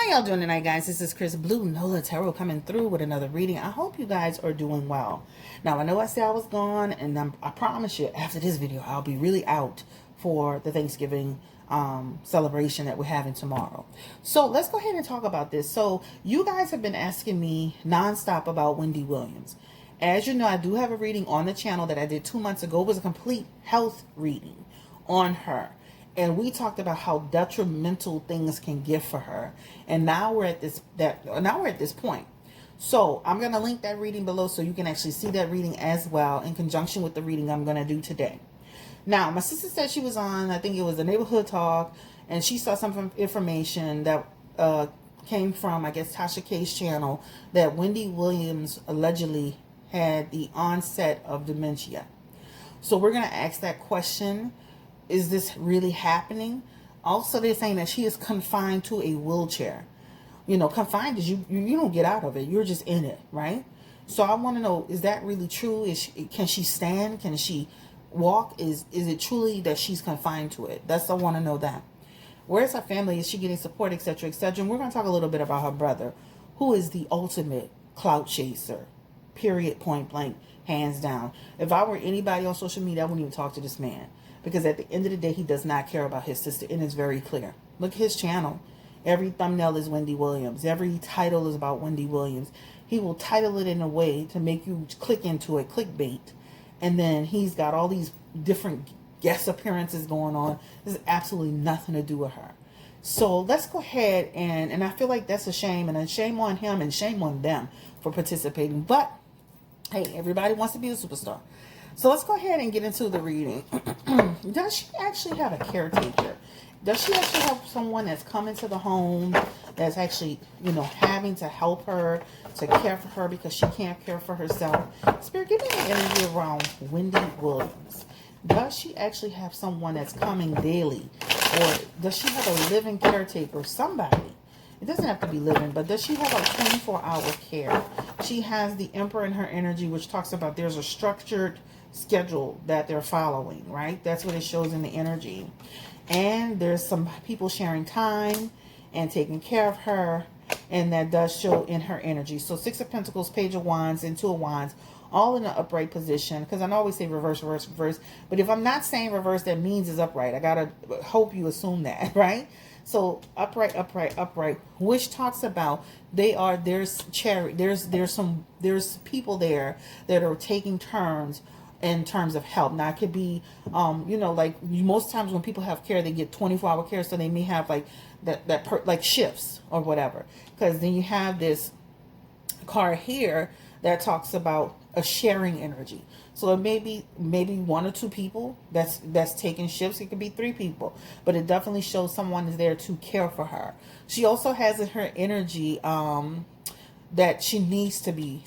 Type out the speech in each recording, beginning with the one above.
How y'all doing tonight, guys? This is Chris Blue, Nola Tarot, coming through with another reading. I hope you guys are doing well. Now, I know I said I was gone, and I promise you, after this video, I'll be really out for the Thanksgiving celebration that we're having tomorrow. So let's go ahead and talk about this. So you guys have been asking me nonstop about Wendy Williams. As you know, I do have a reading on the channel that I did 2 months ago. It was a complete health reading on her. And we talked about how detrimental things can get for her. And now we're at this point. So I'm going to link that reading below so you can actually see that reading as well in conjunction with the reading I'm going to do today. Now, my sister said she was on, I think it was a neighborhood talk, and she saw some information that came from, I guess, Tasha K's channel, that Wendy Williams allegedly had the onset of dementia. So we're going to ask that question. Is this really happening? Also, they're saying that she is confined to a wheelchair. You know, confined is you don't get out of it. You're just in it, right? So I want to know, is that really true? Can she stand? Can she walk? Is it truly that she's confined to it? I want to know that. Where's her family? Is she getting support, etc., etc.? And we're going to talk a little bit about her brother, who is the ultimate clout chaser. Period, point blank, hands down. If I were anybody on social media, I wouldn't even talk to this man. Because at the end of the day, he does not care about his sister. And it's very clear. Look at his channel. Every thumbnail is Wendy Williams. Every title is about Wendy Williams. He will title it in a way to make you click into it, clickbait. And then he's got all these different guest appearances going on. There's absolutely nothing to do with her. So let's go ahead and I feel like that's a shame. And a shame on him and shame on them for participating. But, hey, everybody wants to be a superstar. So let's go ahead and get into the reading. Does she actually have a caretaker? Does she actually have someone that's coming to the home that's actually, having to help her, to care for her because she can't care for herself? Spirit, give me the energy around Wendy Williams. Does she actually have someone that's coming daily? Or does she have a living caretaker, somebody? It doesn't have to be living, but does she have a 24-hour care? She has the Emperor in her energy, which talks about there's a structured schedule that they're following, right? That's what it shows in the energy. And there's some people sharing time and taking care of her, and that does show in her energy. So 6 of Pentacles, Page of Wands, and 2 of Wands, all in an upright position. Because I always say reverse, reverse, reverse. But if I'm not saying reverse, that means it's upright. I gotta hope you assume that, right? So upright, upright, upright, which talks about there's people there that are taking turns in terms of help. Now it could be, like most times when people have care, they get 24-hour care. So they may have like like shifts or whatever. Because then you have this card here that talks about a sharing energy. So it may be maybe 1 or 2 people that's taking shifts. It could be 3 people, but it definitely shows someone is there to care for her. She also has in her energy that she needs to be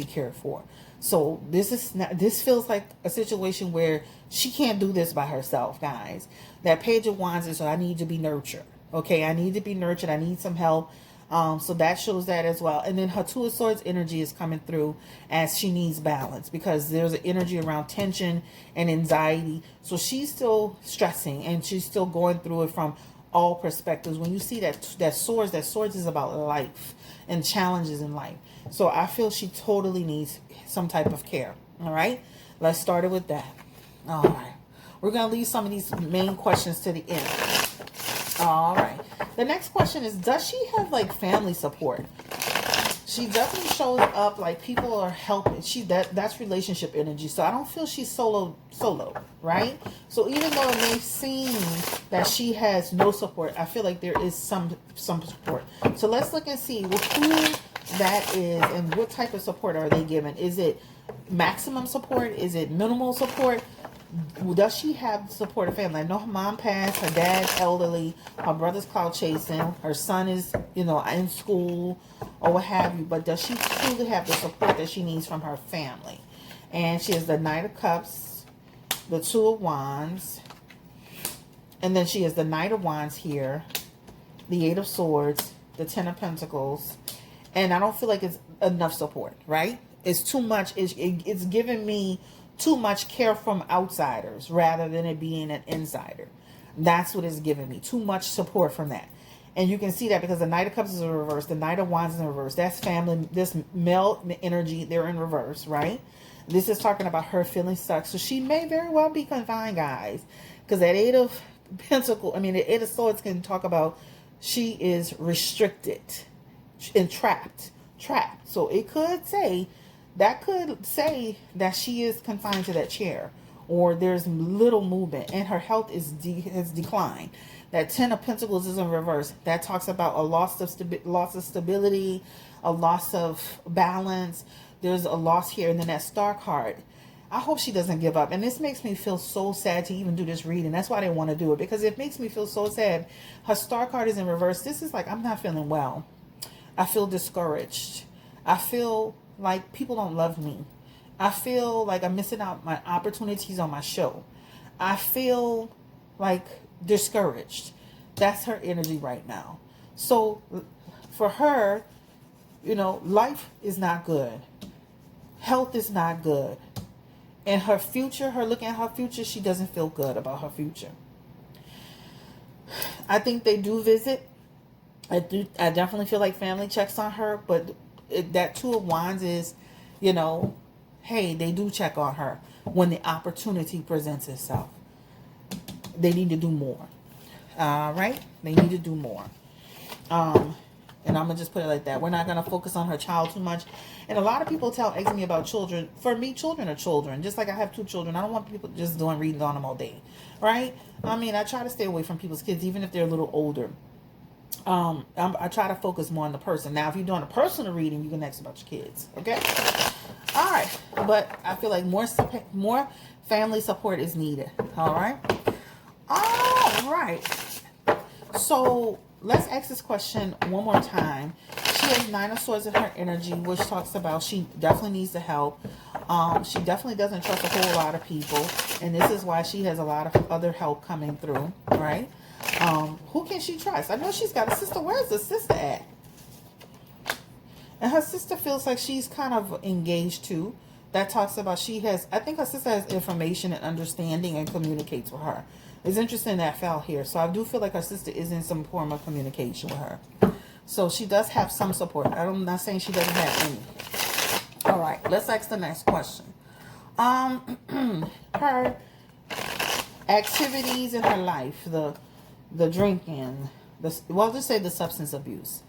cared for. So this feels like a situation where she can't do this by herself, guys. That Page of Wands is, so I need to be nurtured. Okay, I need to be nurtured. I need some help. So that shows that as well. And then her 2 of Swords energy is coming through as she needs balance, because there's an energy around tension and anxiety. So she's still stressing and she's still going through it from all perspectives. When you see that swords is about life and challenges in life. So I feel she totally needs some type of care. All right, let's start it with that. All right, we're going to leave some of these main questions to the end. All right, the next question is, does she have like family support? She definitely shows up like people are helping. That's relationship energy. So I don't feel she's solo, right? So even though it may seem that she has no support, I feel like there is some support. So let's look and see who that is and what type of support are they given. Is it maximum support? Is it minimal support? Does she have support of family? I know her mom passed, her dad's elderly, her brother's cloud chasing, her son is, in school or what have you. But does she truly have the support that she needs from her family? And she has the Knight of Cups, the 2 of Wands, and then she has the Knight of Wands here, the 8 of Swords, the 10 of Pentacles. And I don't feel like it's enough support, right? It's too much. It's giving me too much care from outsiders rather than it being an insider. That's what it's giving me. Too much support from that. And you can see that because the Knight of Cups is in reverse. The Knight of Wands is in reverse. That's family. This male energy, they're in reverse, right? This is talking about her feeling stuck. So she may very well be confined, guys. Because that Eight of Pentacles, the Eight of Swords can talk about she is restricted and trapped. So it could say, that she is confined to that chair. Or there's little movement. And her health has declined. That Ten of Pentacles is in reverse. That talks about a loss of stability, a loss of balance. There's a loss here. And then that Star card. I hope she doesn't give up. And this makes me feel so sad to even do this reading. That's why I didn't want to do it. Because it makes me feel so sad. Her Star card is in reverse. This is like, I'm not feeling well. I feel discouraged. I feel like people don't love me. I feel like I'm missing out my opportunities on my show. I feel like discouraged. That's her energy right now. So for her, life is not good. Health is not good. And her future, her looking at her future, she doesn't feel good about her future. I think they do visit. I definitely feel like family checks on her, but that Two of Wands is, hey, they do check on her when the opportunity presents itself. They need to do more. All right? They need to do more. And I'm going to just put it like that. We're not going to focus on her child too much. And a lot of people ask me about children. For me, children are children. Just like I have 2 children. I don't want people just doing readings on them all day. Right? I try to stay away from people's kids, even if they're a little older. I try to focus more on the person. Now, if you're doing a personal reading, you can ask about your kids. Okay? All right. But I feel like more family support is needed. All right? All right. So let's ask this question one more time. She has 9 of Swords in her energy, which talks about she definitely needs the help. She definitely doesn't trust a whole lot of people. And this is why she has a lot of other help coming through. Right? Who can she trust? I know she's got a sister. Where's the sister at? And her sister feels like she's kind of engaged too. That talks about I think her sister has information and understanding and communicates with her. It's interesting that fell here. So I do feel like her sister is in some form of communication with her. So she does have some support. I'm not saying she doesn't have any. All right, let's ask the next question. Her activities in her life, the drinking, just say the substance abuse.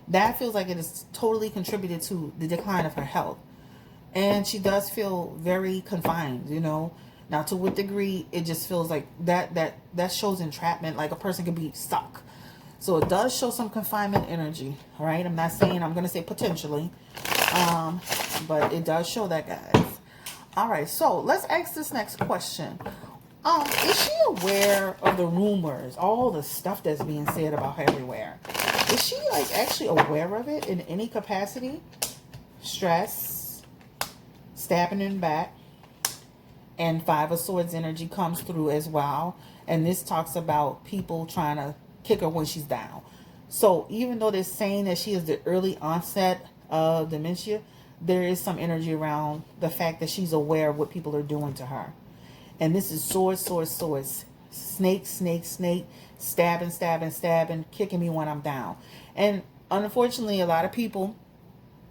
That feels like it has totally contributed to the decline of her health. And she does feel very confined, Now, to what degree, it just feels like that shows entrapment, like a person could be stuck. So it does show some confinement energy, right? I'm not saying, I'm going to say potentially, but it does show that, guys. All right, so let's ask this next question. Is she aware of the rumors, all the stuff that's being said about her everywhere? Is she actually aware of it in any capacity? Stress, stabbing in the back, and 5 of Swords energy comes through as well. And this talks about people trying to kick her when she's down. So even though they're saying that she is the early onset of dementia, there is some energy around the fact that she's aware of what people are doing to her. And this is swords, swords, swords. Snake, snake, snake. Stabbing, stabbing, stabbing. Kicking me when I'm down. And unfortunately, a lot of people,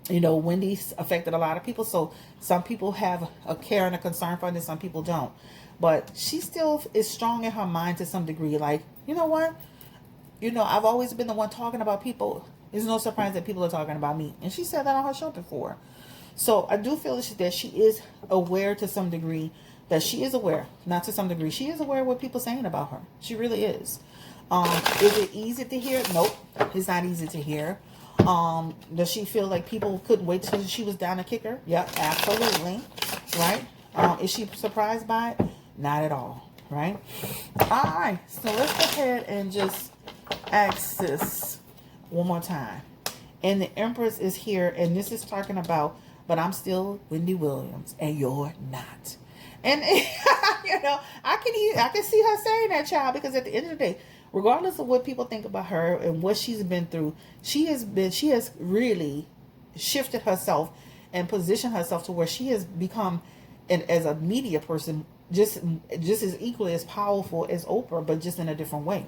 Wendy's affected a lot of people. So some people have a care and a concern for this. Some people don't. But she still is strong in her mind to some degree. Like, you know what? I've always been the one talking about people. It's no surprise that people are talking about me. And she said that on her show before. So I do feel that she is aware to some degree. That she is aware, not to some degree. She is aware of what people are saying about her. She really is. Is it easy to hear? Nope. It's not easy to hear. Does she feel like people couldn't wait till she was down to kick her? Yep, absolutely. Right? Is she surprised by it? Not at all. Right? All right. So let's go ahead and just ask this one more time. And the Empress is here. And this is talking about, but I'm still Wendy Williams. And you're not. And, I can see her saying that, child, because at the end of the day, regardless of what people think about her and what she's been through, she has really shifted herself and positioned herself to where she has become, as a media person, just as equally as powerful as Oprah, but just in a different way.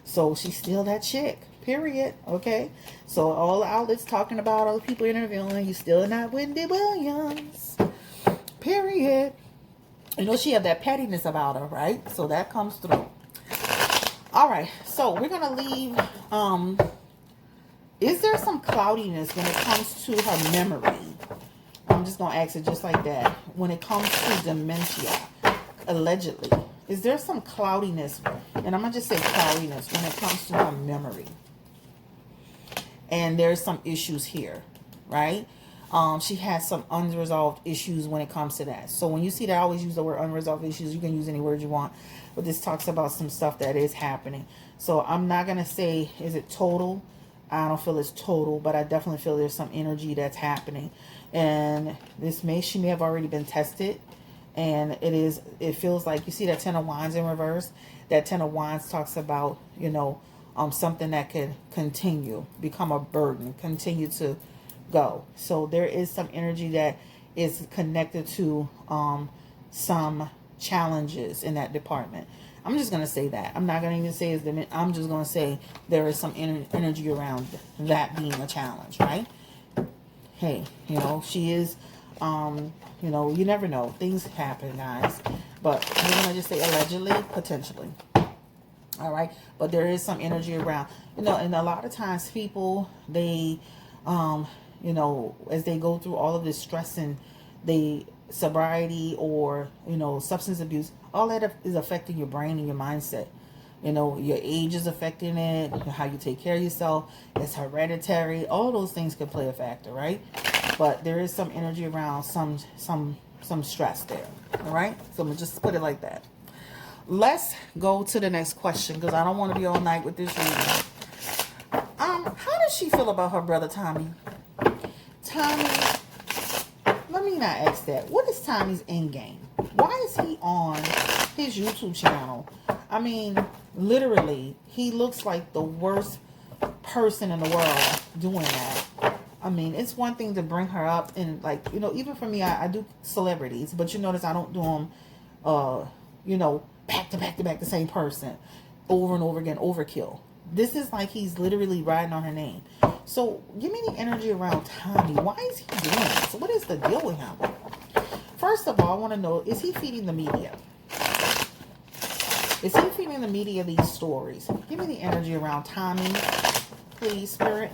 So she's still that chick, Period. Okay. So all the outlets talking about all the people interviewing, you still not Wendy Williams. Period. You know, she had that pettiness about her, right? So that comes through. All right. So we're going to leave. Is there some cloudiness when it comes to her memory? I'm just going to ask it just like that. When it comes to dementia, allegedly, is there some cloudiness? And I'm going to just say cloudiness when it comes to her memory. And there's some issues here, right? She has some unresolved issues when it comes to that. So when you see that, I always use the word unresolved issues. You can use any word you want. But this talks about some stuff that is happening. So I'm not going to say, is it total? I don't feel it's total, but I definitely feel there's some energy that's happening. And she may have already been tested. And it feels like, you see that Ten of Wands in reverse? That Ten of Wands talks about, you know, something that could continue, become a burden, continue to go. So there is some energy that is connected to some challenges in that department. I'm just going to say that. I'm not going to even say I'm just going to say there is some energy around that being a challenge, right? Hey, you know, she is, you know, you never know. Things happen, guys. But we're going to just say allegedly, potentially. All right. But there is some energy around, you know, and a lot of times people, they, you know, as they go through all of this stress and sobriety or, you know, substance abuse, all that is affecting your brain and your mindset. You know, your age is affecting it, how you take care of yourself. It's hereditary. All those things could play a factor, right? But there is some energy around some stress there. All right. So I'm gonna just put it like that. Let's go to the next question because I don't want to be all night with this reading. How does she feel about her brother Tommy? Tommy, let me not ask that. What is Tommy's end game? Why is he on his YouTube channel? I mean, literally, he looks like the worst person in the world doing that. I mean, it's one thing to bring her up and, like, you know, even for me, I do celebrities, but you notice I don't do them, you know, back to back to back the same person over and over again. Overkill. This is like he's literally riding on her name. So give me the energy around Tommy. Why is he doing this? What is the deal with him? First of all, I want to know, is he feeding the media? Is he feeding the media these stories? Give me the energy around Tommy, please, Spirit.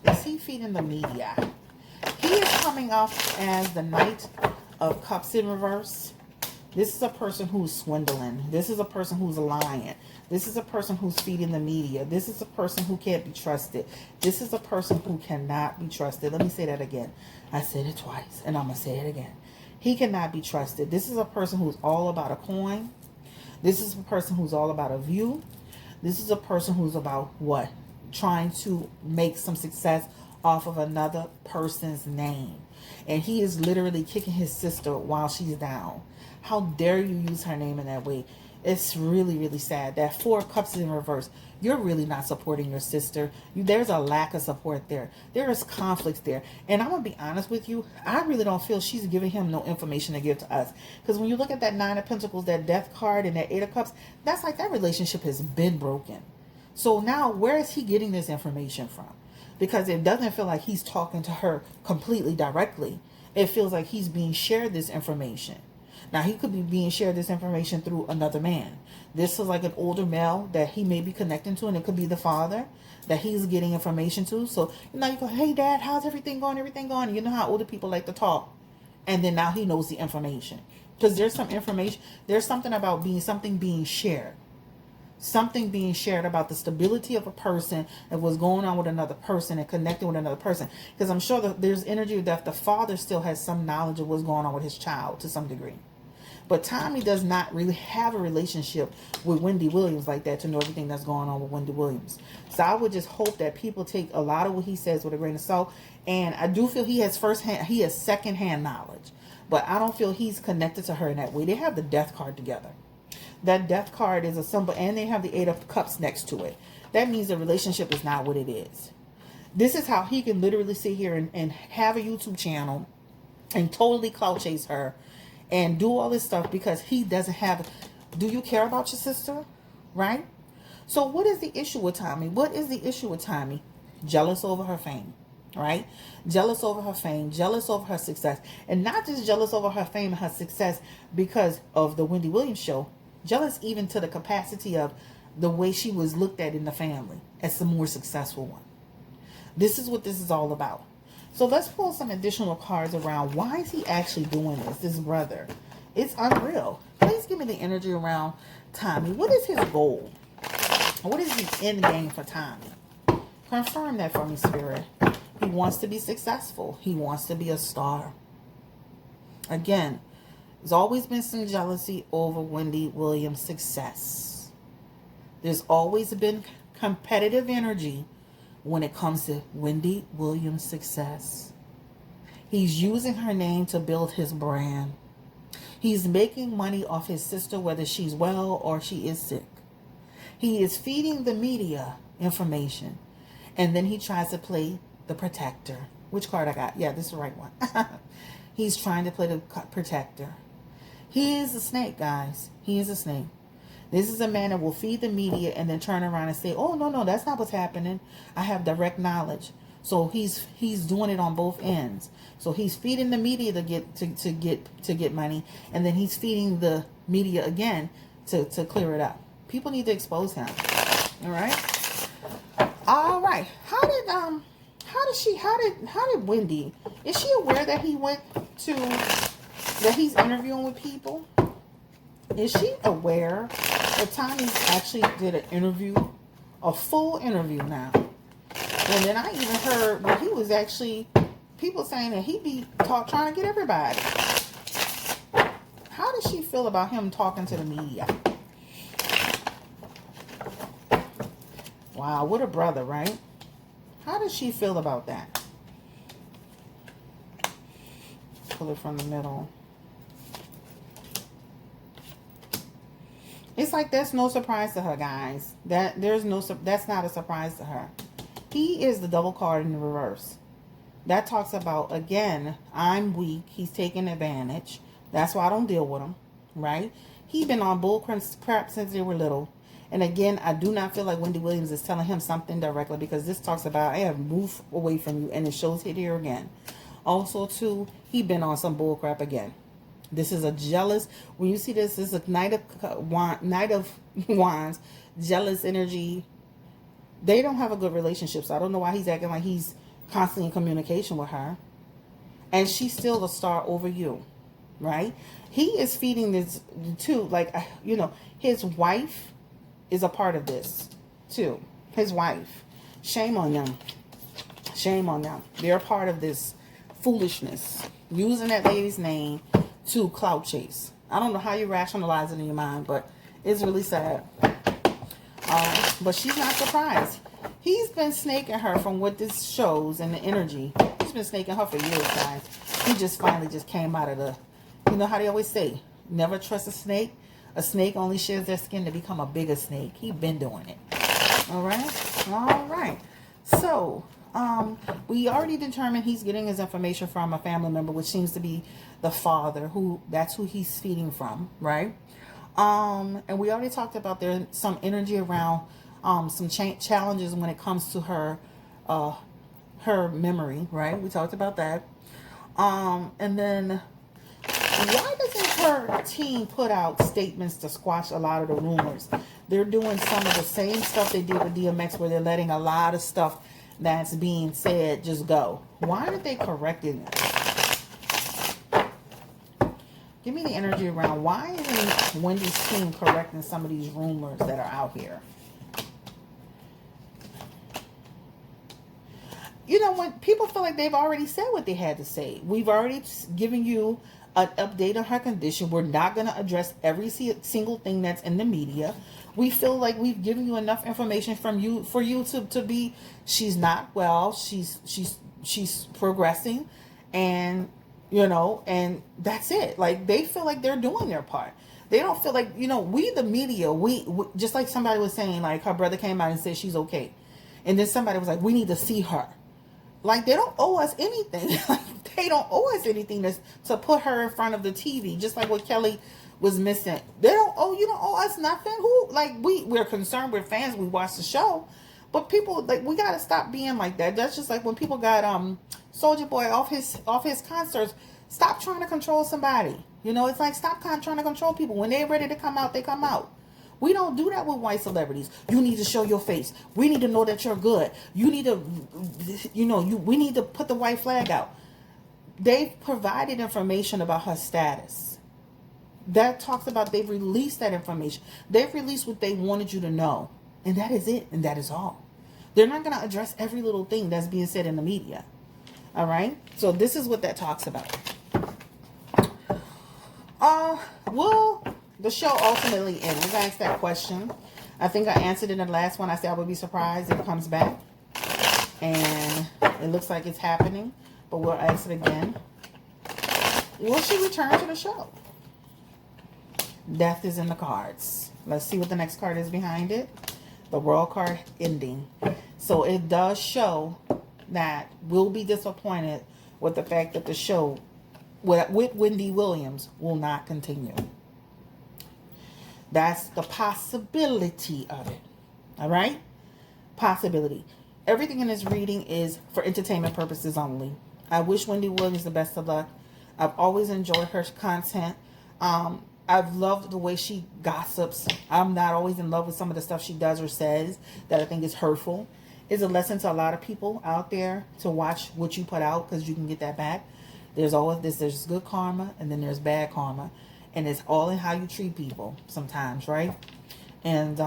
Is he feeding the media? He is coming off as the Knight of Cups in reverse. This is a person who's swindling. This is a person who's lying. This is a person who's feeding the media. This is a person who can't be trusted. This is a person who cannot be trusted. Let me say that again. I said it twice, and I'm going to say it again. He cannot be trusted. This is a person who's all about a coin. This is a person who's all about a view. This is a person who's about what? Trying to make some success off of another person's name. And he is literally kicking his sister while she's down. How dare you use her name in that way? It's really, really sad. That Four of Cups is in reverse. You're really not supporting your sister. There's a lack of support there. There is conflicts there. And I'm going to be honest with you. I really don't feel she's giving him no information to give to us. Because when you look at that Nine of Pentacles, that Death card, and that Eight of Cups, that's like that relationship has been broken. So now where is he getting this information from? Because it doesn't feel like he's talking to her completely directly. It feels like he's being shared this information. Now, he could be being shared this information through another man. This is like an older male that he may be connecting to, and it could be the father that he's getting information to. So, you know, you go, hey, Dad, how's everything going? Everything going? You know how older people like to talk. And then now he knows the information. Because there's some information. There's something about something being shared. Something being shared about the stability of a person and what's going on with another person and connecting with another person. Because I'm sure that there's energy that the father still has some knowledge of what's going on with his child to some degree. But Tommy does not really have a relationship with Wendy Williams like that to know everything that's going on with Wendy Williams. So I would just hope that people take a lot of what he says with a grain of salt. And I do feel he has secondhand knowledge. But I don't feel he's connected to her in that way. They have the Death card together. That Death card is a symbol, and they have the Eight of Cups next to it. That means the relationship is not what it is. This is how he can literally sit here and have a YouTube channel and totally clout chase her and do all this stuff because he doesn't have. Do you care about your sister? Right? So what is the issue with Tommy? What is the issue with Tommy? Jealous over her fame, right? Jealous over her fame, jealous over her success. And not just jealous over her fame and her success because of the Wendy Williams show. Jealous even to the capacity of the way she was looked at in the family as the more successful one. This is what this is all about. So let's pull some additional cards around. Why is he actually doing this brother? It's unreal. Please give me the energy around Tommy. What is his goal? What is the end game for Tommy? Confirm that for me, Spirit. He wants to be successful. He wants to be a star. Again, there's always been some jealousy over Wendy Williams' success. There's always been competitive energy when it comes to Wendy Williams' success. He's using her name to build his brand. He's making money off his sister, whether she's well or she is sick. He is feeding the media information. And then he tries to play the protector. Which card I got? Yeah, this is the right one. He's trying to play the protector. He is a snake, guys. He is a snake. This is a man that will feed the media and then turn around and say, oh, no, that's not what's happening. I have direct knowledge. So he's doing it on both ends. So he's feeding the media to get money, and then he's feeding the media again to clear it up. People need to expose him. All right. All right. How did Wendy, is she aware that he's interviewing with people? Is she aware that Tommy actually did an interview, a full interview now? And then I even heard that he was actually, people saying that he be trying to get everybody. How does she feel about him talking to the media? Wow, what a brother, right? How does she feel about that? Pull it from the middle. It's like there's no surprise to her, guys. That's not a surprise to her. He is the double card in the reverse. That talks about, again, I'm weak. He's taking advantage. That's why I don't deal with him, right? He's been on bull crap since they were little. And again, I do not feel like Wendy Williams is telling him something directly, because this talks about, I have moved away from you, and it shows it here again. Also, too, he been on some bull crap again. This is a jealous, when you see this is a Knight of Wands, jealous energy. They don't have a good relationship, so I don't know why he's acting like he's constantly in communication with her. And she's still a star over you, right? He is feeding this too, like, his wife is a part of this too. His wife. Shame on them. Shame on them. They're a part of this foolishness. Using that lady's name to clout chase. I don't know how you rationalize it in your mind, but it's really sad. But she's not surprised. He's been snaking her from what this shows and the energy. He's been snaking her for years, guys. He just finally just came out of the, you know how they always say, never trust a snake. A snake only sheds their skin to become a bigger snake. He's been doing it. All right. All right. So, we already determined he's getting his information from a family member, which seems to be the father, that's who he's feeding from, right? And we already talked about there's some energy around some challenges when it comes to her memory, right? We talked about that. And then why doesn't her team put out statements to squash a lot of the rumors? They're doing some of the same stuff they did with DMX, where they're letting a lot of stuff that's being said just go. Why aren't they correcting it? Give me the energy around why isn't Wendy's team correcting some of these rumors that are out here? You know, when people feel like they've already said what they had to say. We've already given you an update on her condition. We're not going to address every single thing that's in the media. We feel like we've given you enough information from you for you to be, she's not well, she's progressing, and and that's it. Like, they feel like they're doing their part. They don't feel like, we the media, we just like somebody was saying, like, her brother came out and said she's okay, and then somebody was like, we need to see her. Like, they don't owe us anything. Like, they don't owe us anything to put her in front of the TV. Just like what Kelly was missing. They don't owe, you don't owe us nothing. Who, like, we're concerned, we're fans, we watch the show. But people, like, we gotta stop being like that. That's just like when people got Soldier Boy off his concerts. Stop trying to control somebody. You know, it's like, stop trying to control people. When they're ready to come out, they come out. We don't do that with white celebrities. You need to show your face. We need to know that you're good. You need to, you know, we need to put the white flag out. They've provided information about her status. That talks about, they've released that information. They've released what they wanted you to know. And that is it. And that is all. They're not going to address every little thing that's being said in the media. All right? So this is what that talks about. Will the show ultimately end? You guys asked that question. I think I answered in the last one. I said I would be surprised if it comes back. And it looks like it's happening. But we'll ask it again. Will she return to the show? Death is in the cards. Let's see what the next card is behind it. The World card, ending. So it does show that we'll be disappointed with the fact that the show with Wendy Williams will not continue. That's the possibility of it. All right? Possibility. Everything in this reading is for entertainment purposes only. I wish Wendy Williams the best of luck. I've always enjoyed her content. I've loved the way she gossips. I'm not always in love with some of the stuff she does or says that I think is hurtful. It's a lesson to a lot of people out there to watch what you put out, because you can get that back. There's always this, there's good karma and then there's bad karma. And it's all in how you treat people sometimes, right? And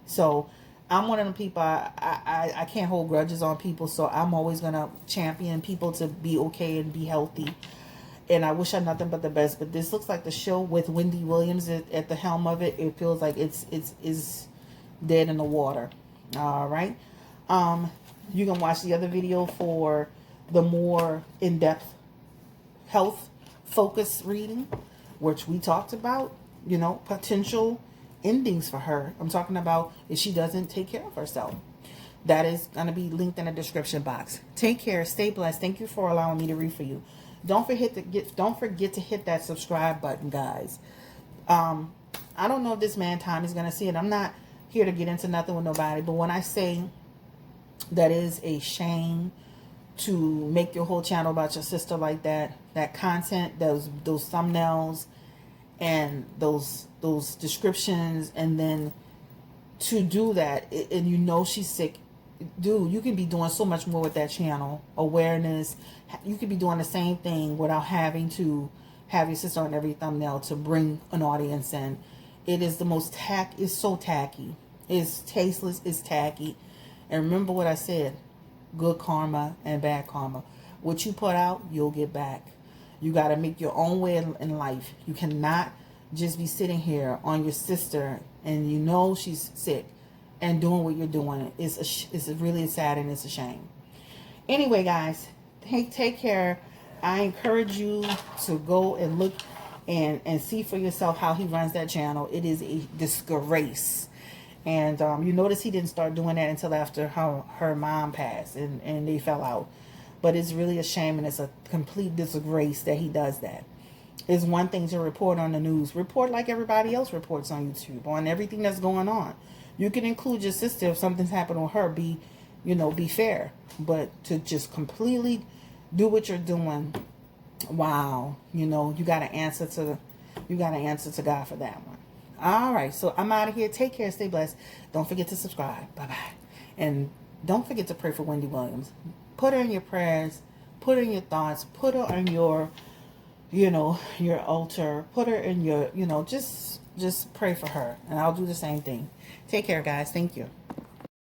so I'm one of the people, I can't hold grudges on people, so I'm always going to champion people to be okay and be healthy. And I wish her nothing but the best. But this looks like the show with Wendy Williams at the helm of it. It feels like it's dead in the water. All right. You can watch the other video for the more in-depth health focus reading, which we talked about, you know, potential endings for her. I'm talking about if she doesn't take care of herself. That is going to be linked in the description box. Take care. Stay blessed. Thank you for allowing me to read for you. Don't forget to hit that subscribe button, guys. I don't know if this man Tom is going to see it. I'm not here to get into nothing with nobody, but when I say that is a shame to make your whole channel about your sister like that, that content, those thumbnails and those descriptions, and then to do that, and you know she's sick. Dude, you can be doing so much more with that channel. Awareness. You could be doing the same thing without having to have your sister on every thumbnail to bring an audience in. It is the most it's so tacky. It's tasteless. It's tacky. And remember what I said. Good karma and bad karma. What you put out, you'll get back. You got to make your own way in life. You cannot just be sitting here on your sister and you know she's sick and doing what you're doing. It's really sad and it's a shame. Anyway, guys, take care. I encourage you to go and look and see for yourself how he runs that channel. It is a disgrace. And you notice he didn't start doing that until after her mom passed and they fell out. But it's really a shame and it's a complete disgrace that he does that. It's one thing to report on the news. Report like everybody else reports on YouTube on everything that's going on. You can include your sister if something's happened with her. Be fair. But to just completely do what you're doing, wow. You got to answer to God for that one. All right, so I'm out of here. Take care. Stay blessed. Don't forget to subscribe. Bye-bye. And don't forget to pray for Wendy Williams. Put her in your prayers. Put her in your thoughts. Put her on your, your altar. Put her in your, just pray for her. And I'll do the same thing. Take care, guys. Thank you.